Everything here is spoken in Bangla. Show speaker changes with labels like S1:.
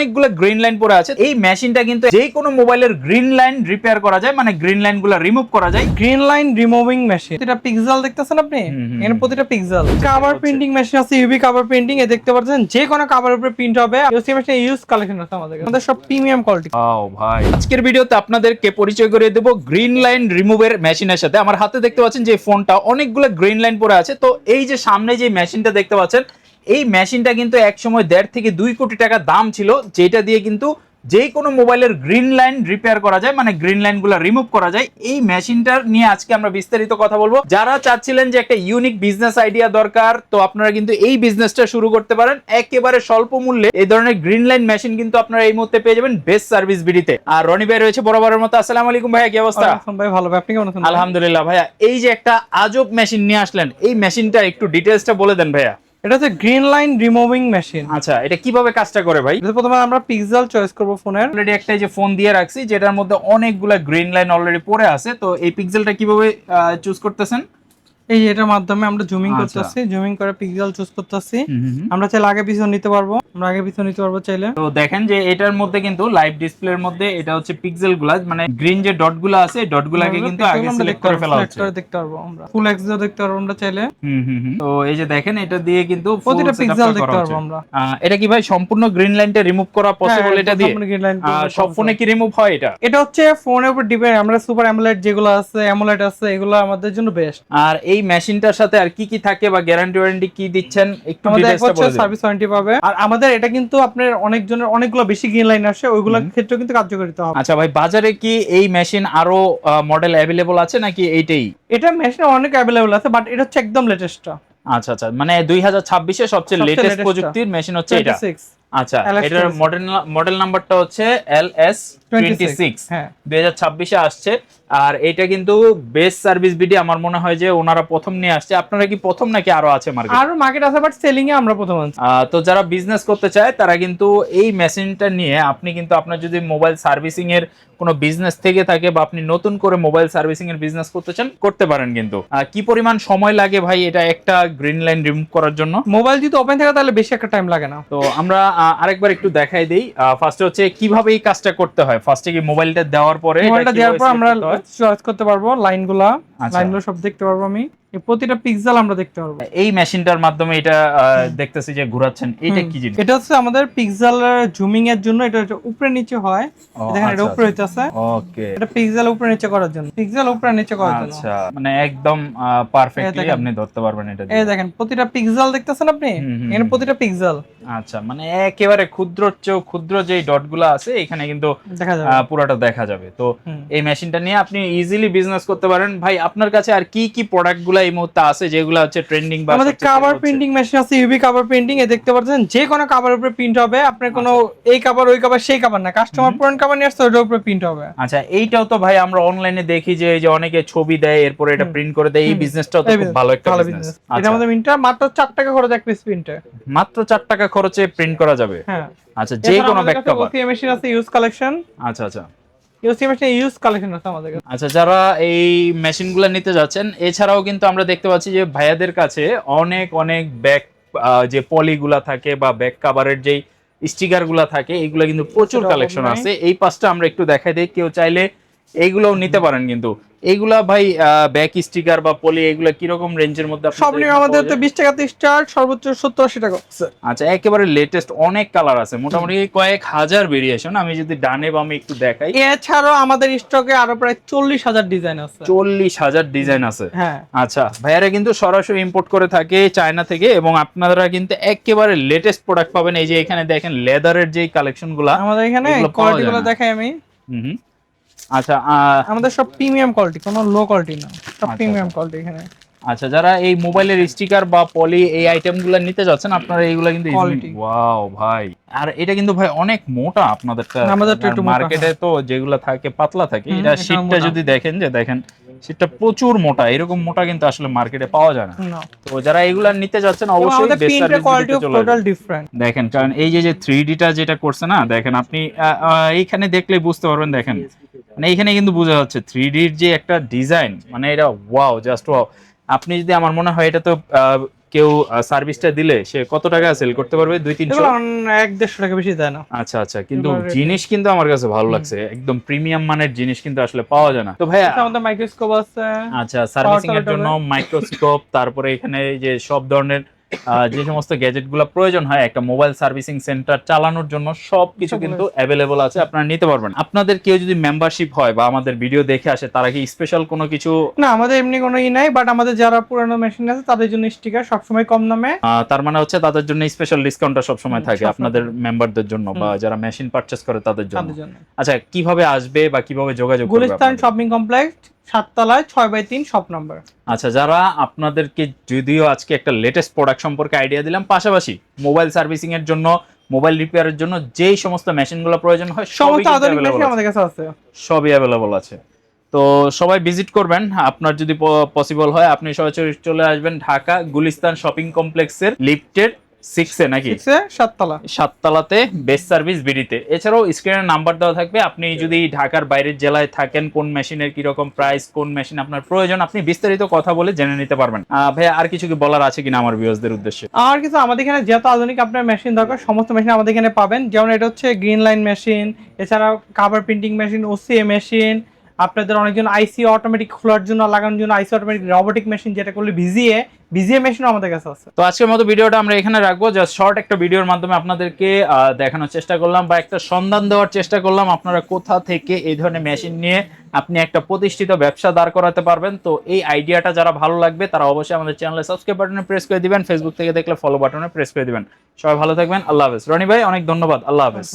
S1: অনেকগুলো গ্রিন লাইন পড়ে আছে। এই মেশিনটা কিন্তু যে কোনো মোবাইলের গ্রিন লাইন রিপেয়ার করা যায়, মানে গ্রিন লাইন গুলো রিমুভ করা যায়।
S2: গ্রিন লাইন রিমুভিং মেশিন, এটা পিক্সেল দেখতেছেন আপনি, এখানে প্রতিটা পিক্সেল। কভার প্রিন্টিং মেশিন আছে, ইউভি কভার প্রিন্টিং, এ দেখতে পাচ্ছেন যে কোনো কভারের উপরে প্রিন্ট হবে। ইউসি মেশিন ইউজ কালেকশন আছে আমাদের সব প্রিমিয়াম কোয়ালিটি।
S1: ও ভাই, আজকের ভিডিওতে আপনাদেরকে পরিচয় করে দেব গ্রিন লাইন রিমুভের মেশিনের সাথে। আমার হাতে দেখতে পাচ্ছেন যে ফোনটা অনেকগুলো গ্রিন লাইন পড়ে আছে। তো এই যে সামনে যে মেশিনটা দেখতে পাচ্ছেন, এই মেশিনটা কিন্তু এক সময় 1.5 থেকে 2 কোটি টাকা দাম ছিল, যেটা দিয়ে কিন্তু যে কোনো মোবাইলের গ্রিন লাইন রিপেয়ার করা যায়, মানে গ্রিন লাইন গুলো রিমুভ করা যায়। এই মেশিনটার নিয়ে আজকে আমরা বিস্তারিত কথা বলবো। যারা চাচ্ছিলেন যে একটা ইউনিক বিজনেস আইডিয়া দরকার, তো আপনারা কিন্তু এই বিজনেসটা শুরু করতে পারেন একেবারে স্বল্প মূল্যে। এই ধরনের গ্রিন লাইন মেশিন কিন্তু আপনারা এই মুহূর্তে পেয়ে যাবেন বেস্ট সার্ভিস বিডিতে। আর রনি ভাই রয়েছে বরাবরের মতো। আসসালামু আলাইকুম ভাইয়া, কি অবস্থা?
S2: ভাই ভালো, আপনি কেমন আছেন?
S1: আলহামদুলিল্লাহ ভাইয়া। এই যে একটা আজব মেশিন নিয়ে আসলেন, এই মেশিনটা একটু ডিটেইলসটা বলে দেন ভাইয়া।
S2: এটা হচ্ছে গ্রিন লাইন রিমুভিং মেশিন।
S1: আচ্ছা, এটা কিভাবে কাজটা করে ভাই?
S2: প্রথমে আমরা পিক্সেল চয়েস করব ফোনের।
S1: অলরেডি একটা যে ফোন দিয়ে রাখছি, যেটার মধ্যে অনেকগুলা গ্রিন লাইন অলরেডি পড়ে আছে। তো এই পিক্সেলটা কিভাবে চুজ করতেছেন?
S2: এই যে এটার মাধ্যমে আমরা জুমিং করতেছি, জুমিং করে পিক্সেল চুজ করতেছি। আমরা চাইলে আগে পিছনে নিতে পারবো, আমরা আগে পিছনে নিতে পারবো চাইলে।
S1: তো দেখেন যে এটার মধ্যে কিন্তু লাইভ ডিসপ্লের মধ্যে এটা হচ্ছে পিক্সেল গুলা, মানে গ্রিন যে ডট গুলা আছে, ডট গুলাকে কিন্তু আগে সিলেক্ট করে ফেলা হচ্ছে।
S2: দেখতে পারবো আমরা, ফুল এক্সও দেখতে পারবো আমরা চাইলে।
S1: তো এই যে দেখেন, এটা দিয়ে কিন্তু
S2: প্রতিটা পিক্সেল দেখতে পারবো আমরা।
S1: এটা কি ভাই সম্পূর্ণ গ্রিন লাইনটা রিমুভ করা পসিবল এটা দিয়ে? সব ফোনে কি রিমুভ হয় এটা?
S2: এটা হচ্ছে ফোনের উপর ডিপেন্ড। আমরা সুপার অ্যামোলেড যেগুলো আছে, অ্যামোলেড আছে, এগুলো আমাদের জন্য বেস্ট।
S1: আর এই মেশিনটার সাথে আর কি কি থাকে বা গ্যারান্টি ওয়ারেন্টি কি দিচ্ছেন একটু ডিটেইলসটা বলে দিন।
S2: সার্ভিস ওয়ারেন্টি পাবে। আর আমাদের এটা কিন্তু আপনার অনেকজনের অনেকগুলো বেশি গ্রিন লাইন আসে, ওইগুলোর ক্ষেত্রে কিন্তু কার্যকারিতা হবে।
S1: আচ্ছা ভাই, বাজারে কি এই মেশিন আরো মডেল अवेलेबल আছে নাকি এইটাই?
S2: এটা মেশিন অনেক अवेलेबल আছে, বাট এটা হচ্ছে একদম লেটেস্টটা।
S1: আচ্ছা আচ্ছা, মানে 2026 এর সবচেয়ে লেটেস্ট প্রযুক্তির মেশিন হচ্ছে এটা। আচ্ছা, এটার মডেল নাম্বারটা হচ্ছে LS26, 2026 এ আসছে। আর এটা কিন্তু বেস্ট সার্ভিস বিডি, আমার মনে হয় যে ওনারা প্রথম নিয়ে আসছে। আপনারা কি প্রথম নাকি আরো আছে মার্কেট?
S2: আরো মার্কেট আছে, বাট সেলিং এ আমরা প্রথম আছি।
S1: তো যারা বিজনেস করতে চায় তারা কিন্তু এই মেশিনটা নিয়ে আপনি কিন্তু আপনার যদি মোবাইল সার্ভিসিং এর কোনো বিজনেস থেকে থাকে বা আপনি নতুন করে মোবাইল সার্ভিসিং এর বিজনেস করতে চান, করতে পারেন। কিন্তু কি পরিমাণ সময় লাগে ভাই এটা একটা গ্রিন লাইন রিমুভ করার জন্য?
S2: মোবাইল যদি ওপেন থাকে তাহলে বেশি একটা টাইম লাগে না।
S1: তো আমরা আরেকবার একটু দেখাই দেই। ফার্স্টে হচ্ছে কিভাবে এই কাজটা করতে হয়। ফার্স্টে কি মোবাইলটা দেওয়ার পরে
S2: আমরা চয়েস করতে পারবো লাইনগুলো সব দেখতে পারবো। আমি প্রতিটা পিক্সেল আমরা দেখতে পারবো
S1: এই মেশিনটার মাধ্যমে। এটা দেখতেছি যে ঘোরাচ্ছেন, এটা কি জিনিস?
S2: এটা হচ্ছে আমাদের পিক্সেল জুমিং এর জন্য। এটা উপরে নিচে হয়, দেখেন এটা উপরে হইতাছে।
S1: ওকে,
S2: এটা পিক্সেল উপরে নিচে করার জন্য, পিক্সেল উপরে নিচে করার জন্য।
S1: আচ্ছা, মানে একদম পারফেক্টলি আপনি ধরতে পারবেন এটা দিয়ে।
S2: এই দেখেন প্রতিটা পিক্সেল দেখতেছেন আপনি, এখানে প্রতিটা পিক্সেল।
S1: আচ্ছা, মানে একেবারে ক্ষুদ্র যে ডটগুলো আছে এখানে কিন্তু
S2: দেখা যাবে,
S1: পুরোটা দেখা যাবে। তো এই মেশিনটা নিয়ে আপনি ইজিলি বিজনেস করতে পারেন। ভাই আপনার কাছে আর কি কি প্রোডাক্টগুলো এই মুহূর্তে আছে যেগুলো হচ্ছে ট্রেন্ডিং? বা
S2: আমাদের কভার প্রিন্টিং মেশিন আছে, ইউভি কভার প্রিন্টিং, এ দেখতে পাচ্ছেন যে কোনো কভারের উপরে প্রিন্ট হবে। আপনার কোনো এই কভার ওই কভার সেই কভার না, কাস্টমার পুরান কভার নিয়ে আসছে ওটার উপরে প্রিন্ট হবে।
S1: আচ্ছা, এইটাও তো ভাই আমরা অনলাইনে দেখি যে অনেকে ছবি দেয় এরপর এটা প্রিন্ট করে দেয়। এই বিজনেসটাও তো খুব ভালো একটা বিজনেস।
S2: এটা আমাদের প্রিন্টার মাত্র 4 টাকা খরচ, এক পিস প্রিন্টে
S1: মাত্র 4 টাকা খরচে প্রিন্ট করা যাবে।
S2: হ্যাঁ,
S1: আচ্ছা, যে কোনো ব্যাক কভার।
S2: ওসি মেশিন আছে, ইউজ কালেকশন।
S1: আচ্ছা আচ্ছা,
S2: ইউসি মেশিন ইউজ কালেকশন আছে আমাদের কাছে।
S1: আচ্ছা, যারা এই মেশিনগুলো নিতে যাচ্ছেন, এছাড়াও কিন্তু আমরা দেখতে পাচ্ছি যে ভাইয়াদের কাছে অনেক অনেক ব্যাক যে পলিগুলা থাকে বা ব্যাক কভারের যেই স্টিকার গুলা থাকে, এগুলো কিন্তু প্রচুর কালেকশন আছে। এই পাশটা আমরা একটু দেখাই দিই, কেউ চাইলে এইগুলোও নিতে পারেন। কিন্তু এইগুলা ভাই ব্যাক স্টিকার বা পলি এগুলা কি রকম রেঞ্জের মধ্যে?
S2: সব নিয়ে আমাদের তো 20 টাকা থেকে স্টার্ট, সর্বোচ্চ 70-80 টাকা।
S1: আচ্ছা, একেবারে লেটেস্ট অনেক কালার আছে, মোটামুটি কয়েক হাজার ভেরিয়েশন। আমি যদি ডানে বামে একটু দেখাই,
S2: এছাড়াও আমাদের স্টকে আরো প্রায় 40,000 ডিজাইন আছে।
S1: 40,000 ডিজাইন আছে?
S2: হ্যাঁ।
S1: আচ্ছা, ভাইয়ারা কিন্তু সরাসরি ইম্পোর্ট করে থাকে চায়না থেকে, এবং আপনারা কিন্তু একেবারে লেটেস্ট প্রোডাক্ট পাবেন। এই যে এখানে দেখেন লেদারের যে কালেকশন গুলা
S2: আমাদের এখানে কোয়ালিটি গুলো দেখাই আমি।
S1: আচ্ছা,
S2: আমাদের সব প্রিমিয়াম কোয়ালিটি, কোনো লো কোয়ালিটি না, সব প্রিমিয়াম কোয়ালিটি এখানে।
S1: আচ্ছা, যারা এই মোবাইলের স্টিকার বা পলি এই আইটেমগুলো নিতে যাচ্ছেন, আপনারা এইগুলা কিন্তু ওয়াও ভাই। আর এটা কিন্তু ভাই অনেক মোটা আপনাদেরটা। মার্কেটে তো যেগুলো থাকে পাতলা থাকে, এটা শীটটা যদি দেখেন, যে দেখেন শীটটা প্রচুর মোটা, এরকম মোটা কিন্তু আসলে মার্কেটে পাওয়া যায় না। তো যারা এগুলা নিতে যাচ্ছেন অবশ্যই বেস্ট সার্ভিস দিতে চলে আসবেন। দেখেন, কারণ এই যে 3D টা যেটা করছে না, দেখেন আপনি এইখানে দেখলে বুঝতে পারবেন। দেখেন, মানে এইখানে কিন্তু বোঝা যাচ্ছে 3D এর যে একটা ডিজাইন, মানে এটা ওয়াও, জাস্ট ওয়াও। আপনি যদি, আমার মনে হয় এটা তো কেউ সার্ভিসটা দিলে সে কত টাকা সেল করতে পারবে? 200-300?
S2: এগুলো 150 টাকা বেশি দেয় না।
S1: আচ্ছা আচ্ছা, কিন্তু
S2: এগুলোর rate
S1: জিনিস কিন্তু আমার কাছে ভালো লাগছে, একদম প্রিমিয়াম মানের জিনিস কিন্তু আসলে পাওয়া যায় না। তো ভাইয়া
S2: এটা আমাদের মাইক্রোস্কোপ আছে।
S1: আচ্ছা, সার্ভিসিং এর
S2: Power
S1: জন্য
S2: tool
S1: মাইক্রোস্কোপ, তারপরে এখানে যে সব ধরনের যে সমস্ত গ্যাজেট গুলো প্রয়োজন হয় একটা মোবাইল সার্ভিসিং সেন্টার চালানোর জন্য সবকিছু কিন্তু অ্যাভেলেবল আছে, আপনারা নিতে পারবেন। আপনাদের কেউ যদি মেম্বারশিপ হয় বা আমাদের ভিডিও দেখে আসে, তারা কি স্পেশাল কোনো কিছু?
S2: না, আমাদের এমনি কোনো নাই, বাট আমাদের যারা পুরানো মেশিন আছে তাদের জন্য স্টিকার সবসময় কম দামে।
S1: তার মানে হচ্ছে তাদের জন্য স্পেশাল ডিসকাউন্টটা সবসময় থাকে
S2: সবসময়
S1: আপনাদের মেম্বারদের জন্য বা যারা মেশিন পারচেজ করে তাদের জন্য।
S2: তাদের জন্য
S1: আচ্ছা, কিভাবে আসবে বা কিভাবে যোগাযোগ করবে
S2: গুলিস্তান
S1: আপনাদের?
S2: শপিং কমপ্লেক্স 7 তলায় 6/3 শপ নাম্বার।
S1: আচ্ছা, যারা আপনাদেরকে যদিও আজকে একটা লেটেস্ট প্রোডাক্ট সম্পর্কে আইডিয়া দিলাম, পাশাপাশি মোবাইল সার্ভিসিং এর জন্য, মোবাইল রিপেয়ারের জন্য যেই সমস্ত মেশিনগুলো প্রয়োজন হয় সবই
S2: সমস্ত
S1: কিন্তু
S2: আধুনিক
S1: available
S2: মেশিন
S1: আছে।
S2: আমাদের কাছে আছে।
S1: সবই অ্যাভেলেবল আছে। তো সবাই ভিজিট করবেন, আপনার যদি পসিবল হয় আপনি সরাসরি চলে আসবেন ঢাকা গুলিস্তান শপিং কমপ্লেক্সের লিফটের 6 এ নাকি
S2: 7 তলা
S1: 7 তলাতে বেস্ট সার্ভিস বিডিতে। এছাড়াও স্ক্রিনে নাম্বার দেওয়া থাকবে, আপনি যদি ঢাকার বাইরের জেলায় থাকেন, কোন মেশিনের কি রকম প্রাইস, কোন মেশিন আপনার প্রয়োজন, আপনি বিস্তারিত কথা বলে জেনে নিতে পারবেন। ভাই আর কিছু কি বলার আছে কিনা আমার ভিউয়ার্সদের উদ্দেশ্যে?
S2: আর কিছু, আমাদের এখানে যত আধুনিক আপনার মেশিন দরকার সমস্ত মেশিন আমাদের এখানে পাবেন। যেমন এটা হচ্ছে গ্রিন লাইন মেশিন, এছাড়াও cover printing machine, OCA machine, আপনাদের অনেকজন আইসি অটোমেটিক খোলার জন্য লাগানোর জন্য আইসি অটোমেটিক রোবোটিক মেশিন, যেটা করলে ভিজিএ মেশিনও আমাদের কাছে আছে।
S1: তো আজকের মতো ভিডিওটা আমরা এখানে রাখবো, জাস্ট শর্ট একটা ভিডিওর মাধ্যমে আপনাদেরকে দেখানোর চেষ্টা করলাম বা একটা সন্ধান দেওয়ার চেষ্টা করলাম আপনারা কোথা থেকে এই ধরনের মেশিন নিয়ে আপনি একটা প্রতিষ্ঠিত ব্যবসা দাঁড় করাতে পারবেন। তো এই আইডিয়াটা যারা ভালো লাগবে তারা অবশ্যই আমাদের চ্যানেলে সাবস্ক্রাইব বাটনে প্রেস করে দিবেন, ফেসবুক থেকে দেখলে ফলো বাটনে প্রেস করে দিবেন। সবাই ভালো থাকবেন, আল্লাহ হাফেজ। রনি ভাই অনেক ধন্যবাদ, আল্লাহ হাফেজ।